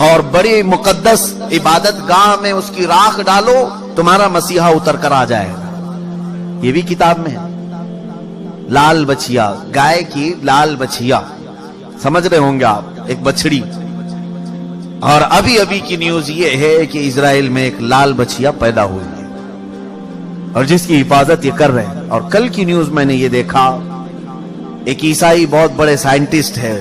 اور بڑی مقدس عبادت گاہ میں اس کی راکھ ڈالو، تمہارا مسیحا اتر کر آ جائے گا. یہ بھی کتاب میں ہے. لال بچیا، گائے کی لال بچیا، سمجھ رہے ہوں گے آپ، ایک بچڑی. اور ابھی ابھی کی نیوز یہ ہے کہ اسرائیل میں ایک لال بچیا پیدا ہوئی ہے اور جس کی حفاظت یہ کر رہے ہیں. اور کل کی نیوز میں نے یہ دیکھا، ایک عیسائی بہت بڑے سائنٹسٹ ہے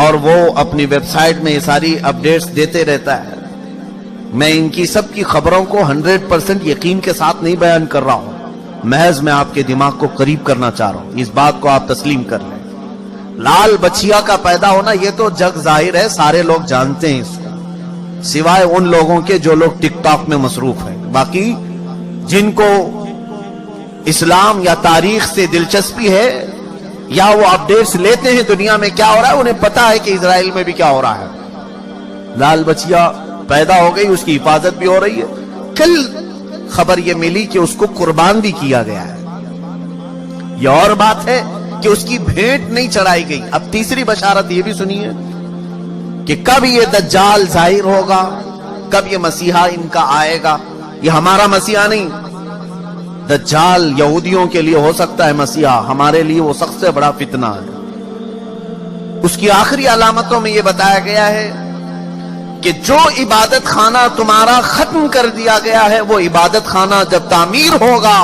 اور وہ اپنی ویب سائٹ میں یہ ساری اپڈیٹس دیتے رہتا ہے. میں ان کی سب کی خبروں کو 100% یقین کے ساتھ نہیں بیان کر رہا ہوں، محض میں آپ کے دماغ کو قریب کرنا چاہ رہا ہوں. اس بات کو آپ تسلیم کر لیں. لال بچیا کا پیدا ہونا یہ تو جگ ظاہر ہے، سارے لوگ جانتے ہیں اس کو، سوائے ان لوگوں کے جو لوگ ٹک ٹاک میں مصروف ہیں. باقی جن کو اسلام یا تاریخ سے دلچسپی ہے یا وہ اپڈیٹس لیتے ہیں دنیا میں کیا ہو رہا ہے، انہیں پتا ہے کہ اسرائیل میں بھی کیا ہو رہا ہے. لال بچیا پیدا ہو گئی، اس کی حفاظت بھی ہو رہی ہے. کل خبر یہ ملی کہ اس کو قربان بھی کیا گیا ہے. یہ اور بات ہے کہ اس کی بھیٹ نہیں چڑھائی گئی. اب تیسری بشارت یہ بھی سنیے کہ کب یہ دجال ظاہر ہوگا، کب یہ مسیحا ان کا آئے گا. یہ ہمارا مسیحا نہیں، دجال یہودیوں کے لیے ہو سکتا ہے مسیحا، ہمارے لیے وہ سب سے بڑا فتنہ ہے. اس کی آخری علامتوں میں یہ بتایا گیا ہے کہ جو عبادت خانہ تمہارا ختم کر دیا گیا ہے، وہ عبادت خانہ جب تعمیر ہوگا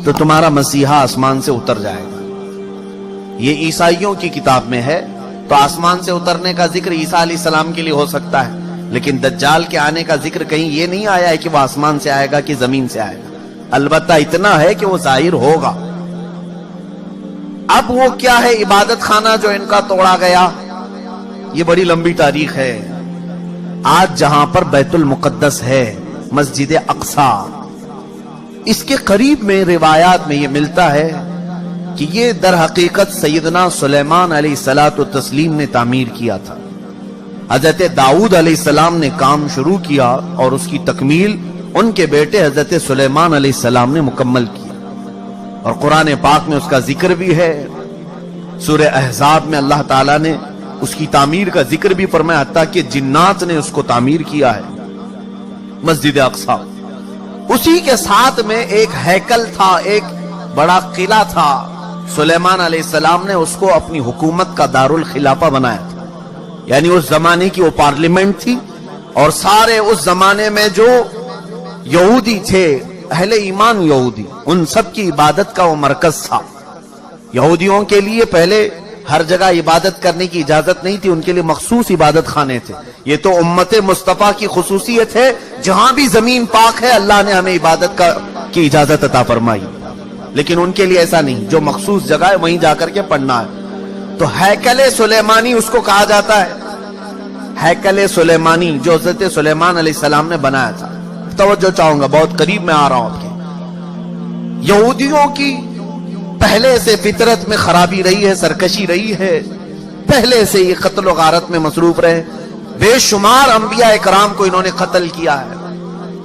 تو تمہارا مسیحا آسمان سے اتر جائے گا. یہ عیسائیوں کی کتاب میں ہے، تو آسمان سے اترنے کا ذکر عیسیٰ علیہ السلام کے لیے ہو سکتا ہے، لیکن دجال کے آنے کا ذکر کہیں یہ نہیں آیا ہے کہ وہ آسمان سے آئے گا کہ زمین سے آئے گا. البتہ اتنا ہے کہ وہ ظاہر ہوگا. اب وہ کیا ہے عبادت خانہ جو ان کا توڑا گیا؟ یہ بڑی لمبی تاریخ ہے. آج جہاں پر بیت المقدس ہے، مسجد اقصی، اس کے قریب میں روایات میں یہ ملتا ہے کہ یہ در حقیقت سیدنا سلیمان علیہ الصلوۃ والتسلیم نے تعمیر کیا تھا. حضرت داؤد علیہ السلام نے کام شروع کیا اور اس کی تکمیل ان کے بیٹے حضرت سلیمان علیہ السلام نے مکمل کیا. اور قرآن پاک میں اس کا ذکر بھی ہے. سورہ احزاب میں اللہ تعالیٰ نے اس کی تعمیر کا ذکر بھی فرمایا، حتیٰ کہ جنات نے اس کو تعمیر کیا ہے، مسجد اقصی. اسی کے ساتھ میں ایک ہیکل تھا، ایک بڑا قلعہ تھا. سلیمان علیہ السلام نے اس کو اپنی حکومت کا دارالخلافہ بنایا تھا. یعنی اس زمانے کی وہ پارلیمنٹ تھی اور سارے اس زمانے میں جو یہودی تھے، اہل ایمان یہودی، ان سب کی عبادت کا وہ مرکز تھا. یہودیوں کے لیے پہلے ہر جگہ عبادت کرنے کی اجازت نہیں تھی، ان کے لیے مخصوص عبادت خانے تھے. یہ تو امت مصطفیٰ کی خصوصیت ہے، جہاں بھی زمین پاک ہے اللہ نے ہمیں عبادت کی اجازت عطا فرمائی. لیکن ان کے لیے ایسا نہیں، جو مخصوص جگہ ہے وہیں جا کر کے پڑھنا ہے. تو ہیکل سلیمانی اس کو کہا جاتا ہے، ہیکل سلیمانی جو حضرت سلیمان علیہ السلام نے بنایا تھا. توجہ چاہوں گا، بہت قریب میں آ رہا ہوں آپ کے. یہودیوں کی پہلے سے فطرت میں خرابی رہی ہے، سرکشی رہی ہے، پہلے سے یہ قتل و غارت میں مصروف رہے. بے شمار انبیاء اکرام کو انہوں نے قتل کیا ہے.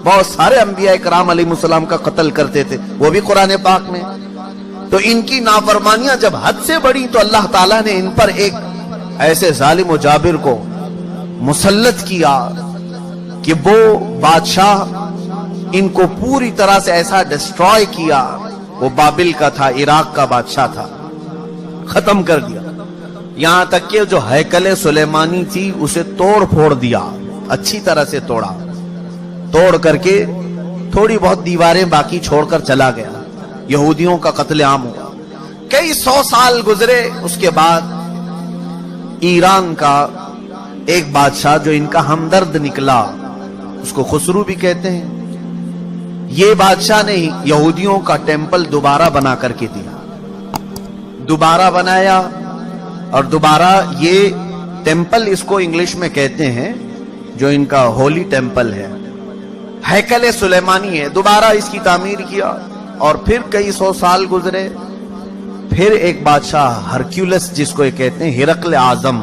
بہت سارے انبیاء اکرام علیہ السلام کا قتل کرتے تھے، وہ بھی قرآن پاک میں. تو ان کی نافرمانیاں جب حد سے بڑی تو اللہ تعالیٰ نے ان پر ایک ایسے ظالم و جابر کو مسلط کیا کہ وہ بادشاہ ان کو پوری طرح سے ایسا ڈسٹروائے کیا. وہ بابل کا تھا، عراق کا بادشاہ تھا، ختم کر دیا. یہاں تک کہ جو ہیکل سلیمانی تھی اسے توڑ پھوڑ دیا، اچھی طرح سے توڑا، توڑ کر کے تھوڑی بہت دیواریں باقی چھوڑ کر چلا گیا. یہودیوں کا قتل عام ہوا. کئی 100 سال گزرے. اس کے بعد ایران کا ایک بادشاہ جو ان کا ہمدرد نکلا، اس کو خسرو بھی کہتے ہیں، یہ بادشاہ نے یہودیوں کا ٹیمپل دوبارہ بنا کر کے دیا. دوبارہ بنایا اور دوبارہ یہ ٹیمپل اس کو انگلش میں کہتے ہیں، جو ان کا ہولی ٹیمپل ہے، ہیکل سلیمانی ہے. دوبارہ اس کی تعمیر کیا اور پھر کئی 100 سال گزرے. پھر ایک بادشاہ ہرکیولس جس کو یہ کہتے ہیں، ہرقل اعظم،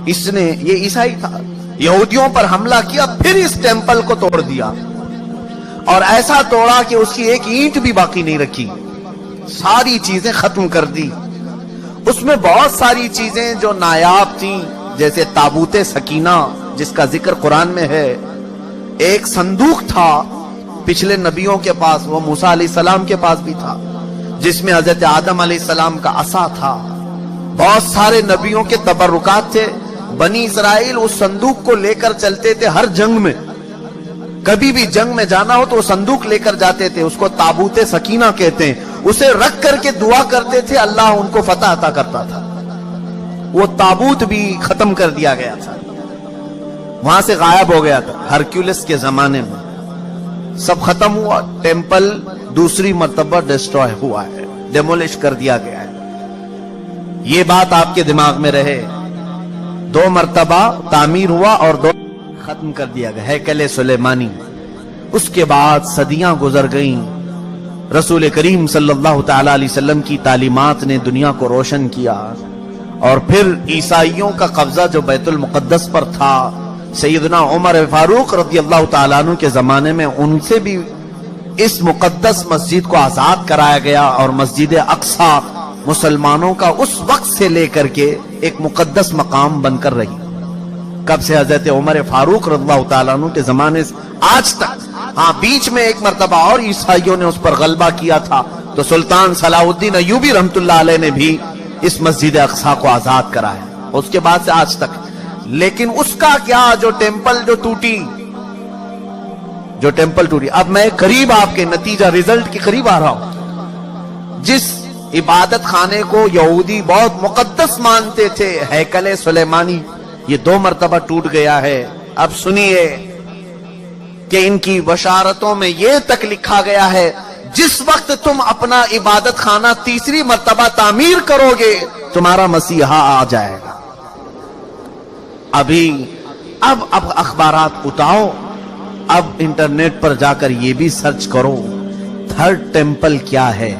اس نے، یہ عیسائی تھا، یہودیوں پر حملہ کیا، پھر اس ٹیمپل کو توڑ دیا اور ایسا توڑا کہ اس کی ایک اینٹ بھی باقی نہیں رکھی، ساری چیزیں ختم کر دی. اس میں بہت ساری چیزیں جو نایاب تھیں، جیسے تابوت سکینہ جس کا ذکر قرآن میں ہے، ایک صندوق تھا پچھلے نبیوں کے پاس، وہ موسیٰ علیہ السلام کے پاس بھی تھا، جس میں حضرت آدم علیہ السلام کا عصا تھا، بہت سارے نبیوں کے تبرکات تھے۔ بنی اسرائیل اس صندوق کو لے کر چلتے تھے ہر جنگ میں، کبھی بھی جنگ میں جانا ہو تو وہ صندوق لے کر جاتے تھے، اس کو تابوت سکینہ کہتے ہیں، اسے رکھ کر کے دعا کرتے تھے، اللہ ان کو فتح عطا کرتا تھا۔ وہ تابوت بھی ختم کر دیا گیا تھا، وہاں سے غائب ہو گیا تھا ہرکیولس کے زمانے میں، سب ختم ہوا، ٹیمپل دوسری مرتبہ ڈسٹروائے ہوا ہے، ڈیمولش کر دیا گیا ہے۔ یہ بات آپ کے دماغ میں رہے، 2 مرتبہ تعمیر ہوا اور 2 ختم کر دیا گیا، ہیکل سلیمانی۔ اس کے بعد صدیاں گزر گئیں، رسول کریم صلی اللہ تعالی علیہ وسلم کی تعلیمات نے دنیا کو روشن کیا، اور پھر عیسائیوں کا قبضہ جو بیت المقدس پر تھا، سیدنا عمر فاروق رضی اللہ تعالیٰ عنہ کے زمانے میں ان سے بھی اس مقدس مسجد کو آزاد کرایا گیا، اور مسجد اقصی مسلمانوں کا اس وقت سے لے کر کے ایک مقدس مقام بن کر رہی۔ کب سے؟ حضرت عمر فاروق رضی اللہ تعالیٰ عنہ کے زمانے سے آج تک۔ ہاں، بیچ میں ایک مرتبہ اور عیسائیوں نے اس پر غلبہ کیا تھا، تو سلطان صلاح الدین ایوبی رحمت اللہ علیہ نے بھی اس مسجد اقصی کو آزاد کرایا، اس کے بعد سے آج تک۔ لیکن اس کا کیا، جو ٹیمپل ٹوٹی، اب میں قریب آپ کے نتیجہ ریزلٹ کے قریب آ رہا ہوں۔ جس عبادت خانے کو یہودی بہت مقدس مانتے تھے، ہیکل سلیمانی، یہ 2 مرتبہ ٹوٹ گیا ہے۔ اب سنیے کہ ان کی بشارتوں میں یہ تک لکھا گیا ہے، جس وقت تم اپنا عبادت خانہ تیسری مرتبہ تعمیر کرو گے، تمہارا مسیحا آ جائے گا۔ اب اخبارات اٹھاؤ، اب انٹرنیٹ پر جا کر یہ بھی سرچ کرو، 3rd ٹیمپل کیا ہے۔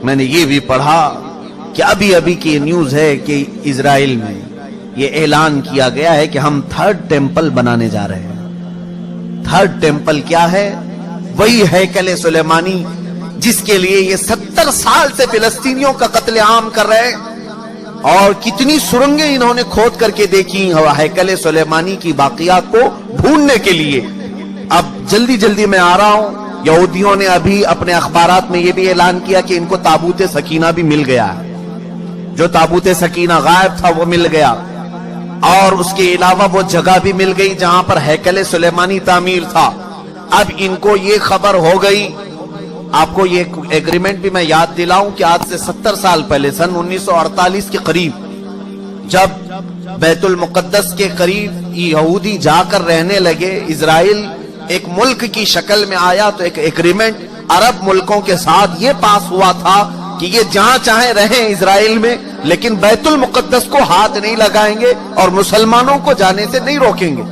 میں نے یہ بھی پڑھا کہ ابھی کی نیوز ہے کہ اسرائیل میں یہ اعلان کیا گیا ہے کہ ہم 3rd ٹیمپل بنانے جا رہے ہیں۔ 3rd ٹیمپل کیا ہے؟ وہی ہیکل سلیمانی جس کے لیے یہ 70 سال سے فلسطینیوں کا قتل عام کر رہے ہیں، اور کتنی سرنگیں انہوں نے کھود کر کے دیکھی ہیکل سلیمانی کی باقیات کو ڈھونڈنے کے لیے۔ اب جلدی میں آ رہا ہوں، یہودیوں نے ابھی اپنے اخبارات میں یہ بھی اعلان کیا کہ ان کو تابوت سکینہ بھی مل گیا ہے، جو تابوت سکینہ غائب تھا وہ مل گیا، اور اس کے علاوہ وہ جگہ بھی مل گئی جہاں پر ہیکل سلیمانی تعمیر تھا۔ اب ان کو یہ خبر ہو گئی، آپ کو یہ ایگریمنٹ بھی میں یاد دلاؤں کہ آج سے 70 سال پہلے، سن 1948 کے قریب، جب بیت المقدس کے قریب یہودی جا کر رہنے لگے، اسرائیل ایک ملک کی شکل میں آیا، تو ایک ایگریمنٹ عرب ملکوں کے ساتھ یہ پاس ہوا تھا کہ یہ جہاں چاہیں رہیں اسرائیل میں، لیکن بیت المقدس کو ہاتھ نہیں لگائیں گے اور مسلمانوں کو جانے سے نہیں روکیں گے۔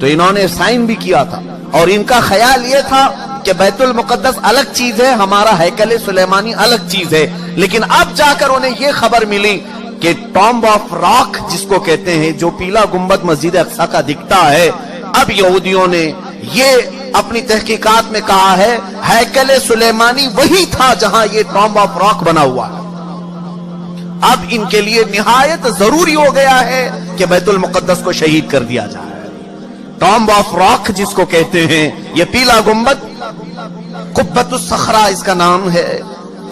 تو انہوں نے سائن بھی کیا تھا، اور ان کا خیال یہ تھا کہ بیت المقدس الگ چیز ہے، ہمارا ہیکل سلیمانی الگ چیز ہے۔ لیکن اب جا کر انہیں یہ خبر ملی کہ ٹامب آف راک جس کو کہتے ہیں، جو پیلا گنبد مسجد اقصی کا دکھتا ہے، اب یہودیوں نے یہ اپنی تحقیقات میں کہا ہے ہیکل سلیمانی وہی تھا جہاں یہ ٹامب آف راک بنا ہوا ہے۔ اب ان کے لیے نہایت ضروری ہو گیا ہے کہ بیت المقدس کو شہید کر دیا جائے۔ ٹامب آف راک جس کو کہتے ہیں، یہ پیلا گنبد، قبۃ الصخرہ اس کا نام ہے،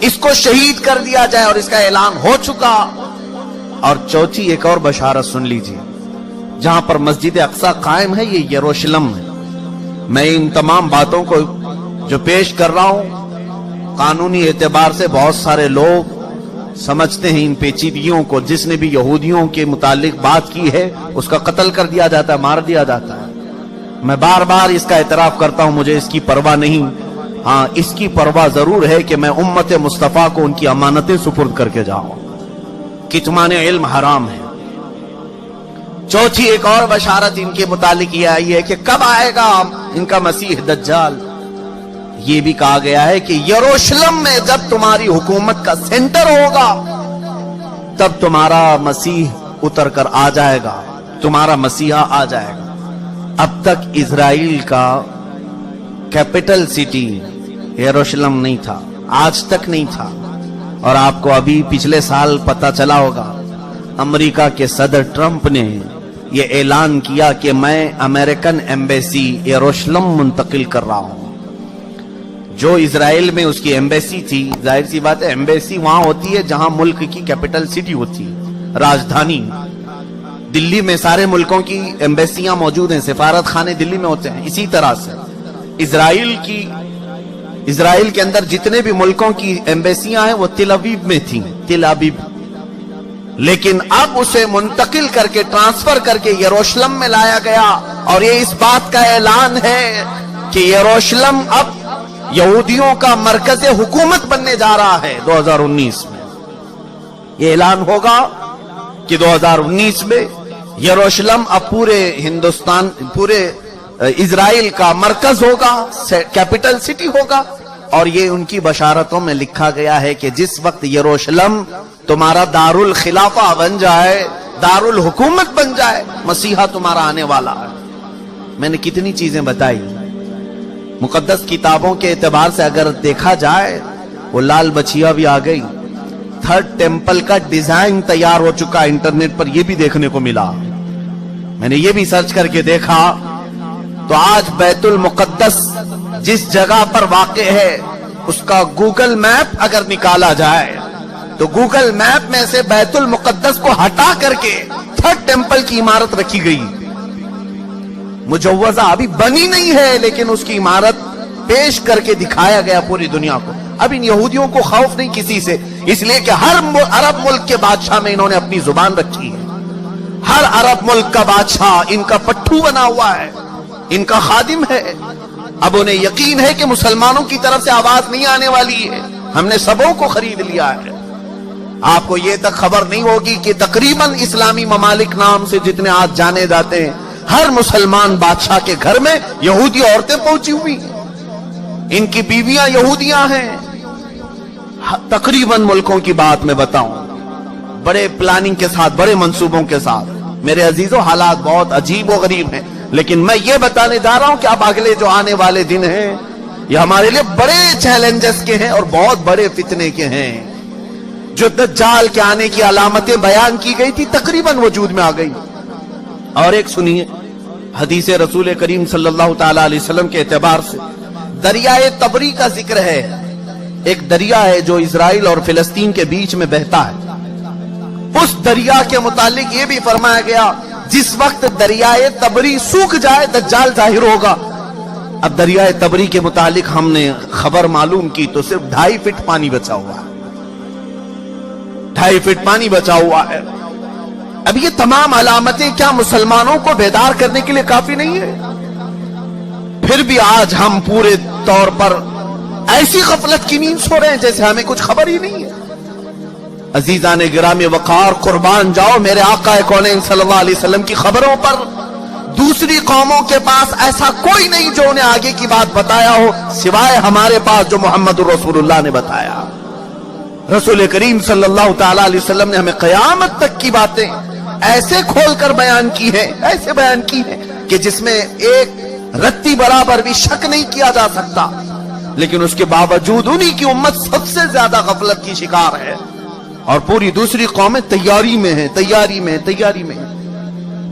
اس کو شہید کر دیا جائے، اور اس کا اعلان ہو چکا۔ اور چوتھی ایک اور بشارت سن لیجیے، جہاں پر مسجد اقصی قائم ہے، یہ یروشلم ہے۔ میں ان تمام باتوں کو جو پیش کر رہا ہوں، قانونی اعتبار سے بہت سارے لوگ سمجھتے ہیں ان پیچیدگیوں کو، جس نے بھی یہودیوں کے متعلق بات کی ہے اس کا قتل کر دیا جاتا ہے، مار دیا جاتا ہے۔ میں بار بار اس کا اعتراف کرتا ہوں، مجھے اس کی پرواہ نہیں، ہاں اس کی پرواہ ضرور ہے کہ میں امت مصطفیٰ کو ان کی امانتیں سپرد کر کے جاؤں۔ کتمان علم حرام ہے۔ چوتھی ایک اور بشارت ان کے متعلق یہ آئی ہے کہ کب آئے گا ان کا مسیح دجال۔ یہ بھی کہا گیا ہے کہ یروشلم میں جب تمہاری حکومت کا سینٹر ہوگا، تب تمہارا مسیح اتر کر آ جائے گا، تمہارا مسیحا آ جائے گا۔ اب تک اسرائیل کا کیپٹل سٹی یروشلم نہیں تھا، آج تک نہیں تھا۔ اور آپ کو ابھی پچھلے سال پتا چلا ہوگا، امریکہ کے صدر ٹرمپ نے یہ اعلان کیا کہ میں امریکن ایمبیسی یروشلم منتقل کر رہا ہوں. جو اسرائیل میں اس کی ایمبیسی تھی، ظاہر سی بات ہے ایمبیسی وہاں ہوتی ہے جہاں ملک کی کیپٹل سٹی ہوتی ہے، راجدھانی. دلی میں سارے ملکوں کی ایمبیسیاں موجود ہیں، سفارت خانے دلی میں ہوتے ہیں. اسی طرح سے اسرائیل کے اندر جتنے بھی ملکوں کی ایمبیسیاں ہیں وہ تل ابیب میں تھیں، تل ابیب. لیکن اب اسے منتقل کر کے ٹرانسفر کر کے یروشلم میں لایا گیا، اور یہ اس بات کا اعلان ہے کہ یروشلم اب یہودیوں کا مرکز حکومت بننے جا رہا ہے 2019 میں. یہ اعلان ہوگا کہ 2019 میں یروشلم اب پورے ہندوستان، پورے اسرائیل کا مرکز ہوگا، کیپٹل سٹی ہوگا. اور یہ ان کی بشارتوں میں لکھا گیا ہے کہ جس وقت یروشلم تمہارا دارالخلافہ بن جائے، دارالحکومت بن جائے، مسیحا تمہارا آنے والا ہے. میں نے کتنی چیزیں بتائی. مقدس کتابوں کے اعتبار سے اگر دیکھا جائے وہ لال بچیا بھی آ گئی. تھرڈ ٹیمپل کا ڈیزائن تیار ہو چکا، انٹرنیٹ پر یہ بھی دیکھنے کو ملا. میں نے یہ بھی سرچ کر کے دیکھا تو آج بیت المقدس جس جگہ پر واقع ہے اس کا گوگل میپ اگر نکالا جائے تو گوگل میپ میں سے بیت المقدس کو ہٹا کر کے تھرڈ ٹیمپل کی عمارت رکھی گئی. مجوزہ ابھی بنی نہیں ہے لیکن اس کی عمارت پیش کر کے دکھایا گیا پوری دنیا کو. اب ان یہودیوں کو خوف نہیں کسی سے، اس لیے کہ ہر عرب ملک کے بادشاہ میں انہوں نے اپنی زبان رکھی ہے. ہر عرب ملک کا بادشاہ ان کا پٹھو بنا ہوا ہے، ان کا خادم ہے. اب انہیں یقین ہے کہ مسلمانوں کی طرف سے آواز نہیں آنے والی ہے، ہم نے سبوں کو خرید لیا ہے. آپ کو یہ تک خبر نہیں ہوگی کہ تقریباً اسلامی ممالک نام سے جتنے آج جانے جاتے ہیں، ہر مسلمان بادشاہ کے گھر میں یہودی عورتیں پہنچی ہوئی ہیں، ان کی بیویاں یہودیاں ہیں. تقریباً ملکوں کی بات میں بتاؤں، بڑے پلاننگ کے ساتھ، بڑے منصوبوں کے ساتھ. میرے عزیزوں حالات بہت عجیب و غریب ہیں، لیکن میں یہ بتانے جا رہا ہوں کہ اب اگلے جو آنے والے دن ہیں یہ ہمارے لیے بڑے چیلنجز کے ہیں اور بہت بڑے فتنے کے ہیں. جو دجال کے آنے کی علامتیں بیان کی گئی تھی تقریباً وجود میں آ گئی. اور ایک سنیے حدیث رسول کریم صلی اللہ تعالی علیہ وسلم کے اعتبار سے دریائے تبری کا ذکر ہے. ایک دریا ہے جو اسرائیل اور فلسطین کے بیچ میں بہتا ہے. اس دریا کے متعلق یہ بھی فرمایا گیا جس وقت دریائے تبری سوکھ جائے دجال ظاہر ہوگا. اب دریائے تبری کے متعلق ہم نے خبر معلوم کی تو صرف 2.5 فٹ پانی بچا ہوا ہے، 2.5 فٹ پانی بچا ہوا ہے. اب یہ تمام علامتیں کیا مسلمانوں کو بیدار کرنے کے لیے کافی نہیں ہے؟ پھر بھی آج ہم پورے طور پر ایسی غفلت کی نیند سو رہے ہیں جیسے ہمیں کچھ خبر ہی نہیں ہے. عزیزان گرامی وقار، قربان جاؤ میرے آقا کونین صلی اللہ علیہ وسلم کی خبروں پر. دوسری قوموں کے پاس ایسا کوئی نہیں جو انہیں آگے کی بات بتایا ہو سوائے ہمارے پاس جو محمد رسول اللہ نے بتایا. رسول کریم صلی اللہ تعالی علیہ وسلم نے ہمیں قیامت تک کی باتیں ایسے کھول کر بیان کی ہے، ایسے بیان کی ہے کہ جس میں ایک رتی برابر بھی شک نہیں کیا جا سکتا. لیکن اس کے باوجود انہی کی امت سب سے زیادہ غفلت کی شکار ہے اور پوری دوسری قومیں تیاری میں ہیں، تیاری میں ہیں.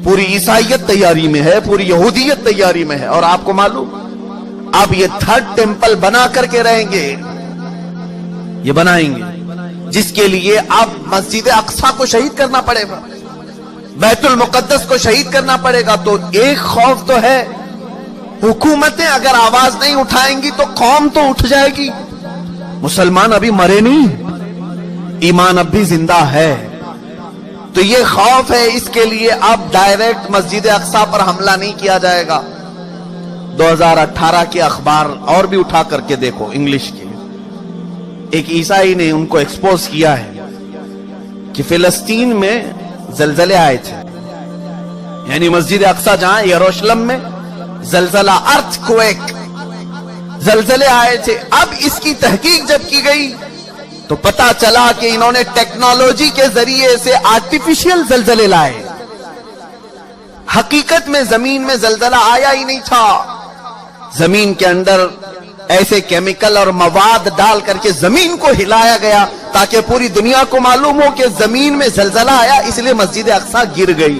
پوری عیسائیت تیاری میں ہے، پوری یہودیت تیاری میں ہے. اور آپ کو معلوم اب یہ تھرڈ ٹیمپل بنا کر کے رہیں گے، یہ بنائیں گے جس کے لیے اب مسجد اقصی کو شہید کرنا پڑے گا، بیت المقدس کو شہید کرنا پڑے گا. تو ایک خوف تو ہے، حکومتیں اگر آواز نہیں اٹھائیں گی تو قوم تو اٹھ جائے گی. مسلمان ابھی مرے نہیں، ایمان اب بھی زندہ ہے. تو یہ خوف ہے، اس کے لیے اب ڈائریکٹ مسجد اقصی پر حملہ نہیں کیا جائے گا. 2018 کے اخبار اور بھی اٹھا کر کے دیکھو انگلش کے، ایک عیسائی نے ان کو ایکسپوز کیا ہے کہ فلسطین میں زلزلے آئے تھے، یعنی مسجد اقصی جہاں یروشلم میں زلزلہ، ارتھ کویک، زلزلے آئے تھے. اب اس کی تحقیق جب کی گئی تو پتا چلا کہ انہوں نے ٹیکنالوجی کے ذریعے سے آرٹیفیشل زلزلے لائے. حقیقت میں زمین میں زلزلہ آیا ہی نہیں تھا، زمین کے اندر ایسے کیمیکل اور مواد ڈال کر کے زمین کو ہلایا گیا تاکہ پوری دنیا کو معلوم ہو کہ زمین میں زلزلہ آیا، اس لیے مسجد اقصی گر گئی.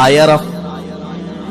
IRF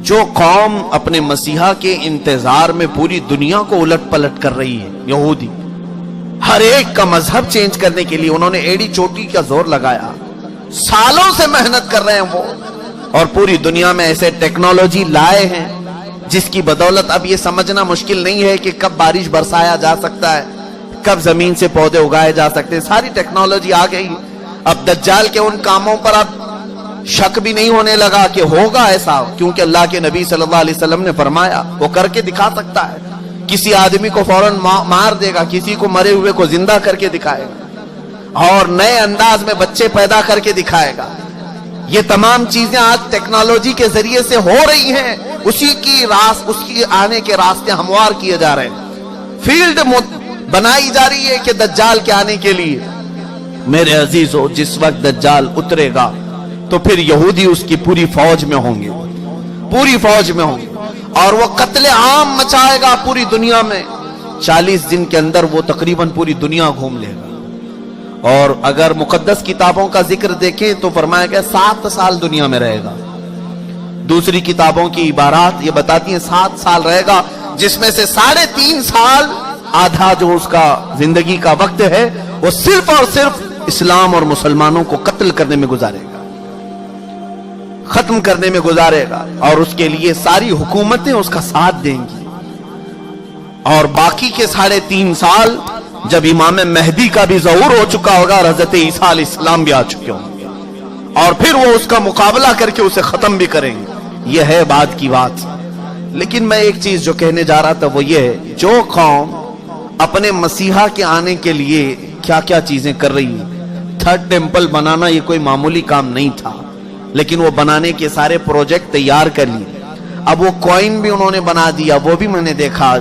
جو قوم اپنے مسیحا کے انتظار میں پوری دنیا کو الٹ پلٹ کر رہی ہے، یہودی، ہر ایک کا مذہب چینج کرنے کے لیے انہوں نے ایڑی چوٹی کا زور لگایا، سالوں سے محنت کر رہے ہیں وہ، اور پوری دنیا میں ایسے ٹیکنالوجی لائے ہیں جس کی بدولت اب یہ سمجھنا مشکل نہیں ہے کہ کب بارش برسایا جا سکتا ہے، کب زمین سے پودے اگائے جا سکتے ہیں، ساری ٹیکنالوجی آ گئی۔ اب دجال کے ان کاموں پر اب شک بھی نہیں ہونے لگا کہ ہوگا ایسا، کیونکہ اللہ کے نبی صلی اللہ علیہ وسلم نے فرمایا وہ کر کے دکھا سکتا ہے، کسی آدمی کو فوراً مار دے گا، کسی کو مرے ہوئے کو زندہ کر کے دکھائے گا، اور نئے انداز میں بچے پیدا کر کے دکھائے گا۔ یہ تمام چیزیں آج ٹیکنالوجی کے ذریعے سے ہو رہی ہیں، اس کی آنے کے راستے ہموار کیے جا رہے ہیں، فیلڈ بنائی جا رہی ہے کہ دجال کے آنے کے لیے۔ میرے عزیزو، جس وقت دجال اترے گا تو پھر یہودی اس کی پوری فوج میں ہوں گے، پوری فوج میں ہوں گے، اور وہ قتل عام مچائے گا پوری دنیا میں۔ 40 دن کے اندر وہ تقریباً پوری دنیا گھوم لے گا، اور اگر مقدس کتابوں کا ذکر دیکھیں تو فرمایا گیا 7 سال دنیا میں رہے گا۔ دوسری کتابوں کی عبارات یہ بتاتی ہیں 7 سال رہے گا، جس میں سے 3.5 سال، آدھا جو اس کا زندگی کا وقت ہے، وہ صرف اور صرف اسلام اور مسلمانوں کو قتل کرنے میں گزارے گا، ختم کرنے میں گزارے گا، اور اس کے لیے ساری حکومتیں اس کا ساتھ دیں گی۔ اور باقی کے 3.5 سال جب امام مہدی کا بھی ظہور ہو چکا ہوگا اور حضرت عیسیٰ علیہ السلام بھی آ چکے ہوں گے، اور پھر وہ اس کا مقابلہ کر کے اسے ختم بھی کریں گے۔ یہ ہے بعد کی بات۔ لیکن میں ایک چیز جو کہنے جا رہا تھا وہ یہ ہے، جو قوم اپنے مسیحا کے آنے کے لیے کیا کیا چیزیں کر رہی ہے، 3rd ٹیمپل بنانا یہ کوئی معمولی کام نہیں تھا، لیکن وہ بنانے کے سارے پروجیکٹ تیار کر لیے۔ اب وہ کوئن بھی انہوں نے بنا دیا، وہ بھی میں نے دیکھا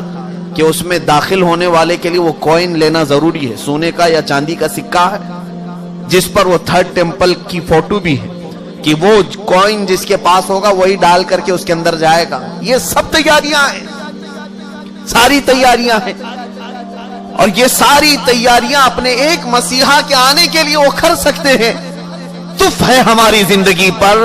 کہ اس میں داخل ہونے والے کے لیے وہ کوئن لینا ضروری ہے، سونے کا یا چاندی کا سکہ ہے، جس پر وہ 3rd ٹیمپل کی فوٹو بھی ہے، کہ وہ کوئن جس کے پاس ہوگا وہی ڈال کر کے اس کے اندر جائے گا۔ یہ سب تیاریاں ہیں، ساری تیاریاں ہیں، اور یہ ساری تیاریاں اپنے ایک مسیحا کے آنے کے لیے وہ کر سکتے ہیں۔ تف ہے ہماری زندگی پر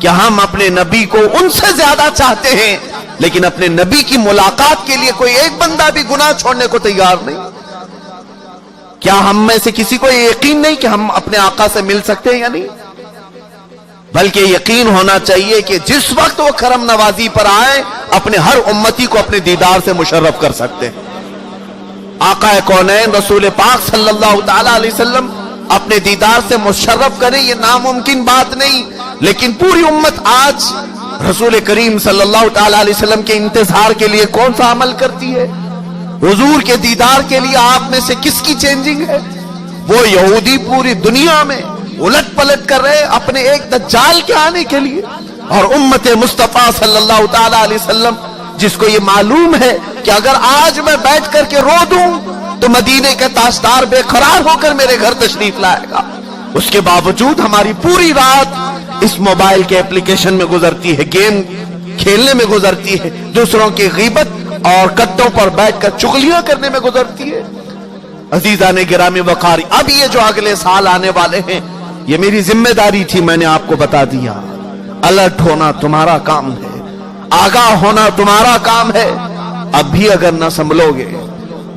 کہ ہم اپنے نبی کو ان سے زیادہ چاہتے ہیں، لیکن اپنے نبی کی ملاقات کے لیے کوئی ایک بندہ بھی گناہ چھوڑنے کو تیار نہیں۔ کیا ہم میں سے کسی کو یہ یقین نہیں کہ ہم اپنے آقا سے مل سکتے ہیں یا نہیں؟ بلکہ یقین ہونا چاہیے کہ جس وقت وہ کرم نوازی پر آئے، اپنے ہر امتی کو اپنے دیدار سے مشرف کر سکتے ہیں۔ آقا کونین رسول پاک صلی اللہ تعالی علیہ وسلم اپنے دیدار سے مشرف کریں، یہ ناممکن بات نہیں، لیکن پوری امت آج رسول کریم صلی اللہ تعالی علیہ وسلم کے انتظار کے لیے کون سا عمل کرتی ہے؟ حضور کے دیدار کے لیے آپ میں سے کس کی چینجنگ ہے؟ وہ یہودی پوری دنیا میں الٹ پلٹ کر رہے اپنے ایک دجال کے آنے کے لیے، اور امت مصطفیٰ صلی اللہ تعالی علیہ وسلم جس کو یہ معلوم ہے کہ اگر آج میں بیٹھ کر کے رو دوں تو مدینے کے تاجدار بے قرار ہو کر میرے گھر تشریف لائے گا، اس کے باوجود ہماری پوری رات اس موبائل کے اپلیکیشن میں گزرتی ہے، گیم کھیلنے میں گزرتی ہے، دوسروں کی غیبت اور کٹوں پر بیٹھ کر چغلیاں کرنے میں گزرتی ہے۔ عزیزان گرامی وقار، اب یہ جو اگلے سال آنے والے ہیں، یہ میری ذمہ داری تھی، میں نے آپ کو بتا دیا۔ الرٹ ہونا تمہارا کام ہے، آگاہ ہونا تمہارا کام ہے۔ اب بھی اگر نہ سنبھلو گے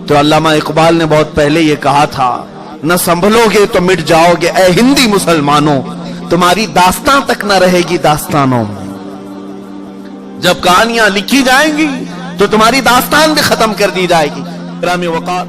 تو علامہ اقبال نے بہت پہلے یہ کہا تھا، نہ سنبھلو گے تو مٹ جاؤ گے اے ہندی مسلمانوں، تمہاری داستان تک نہ رہے گی داستانوں میں۔ جب کہانیاں لکھی جائیں گی تو تمہاری داستان بھی ختم کر دی جائے گی۔ گرامی وقار،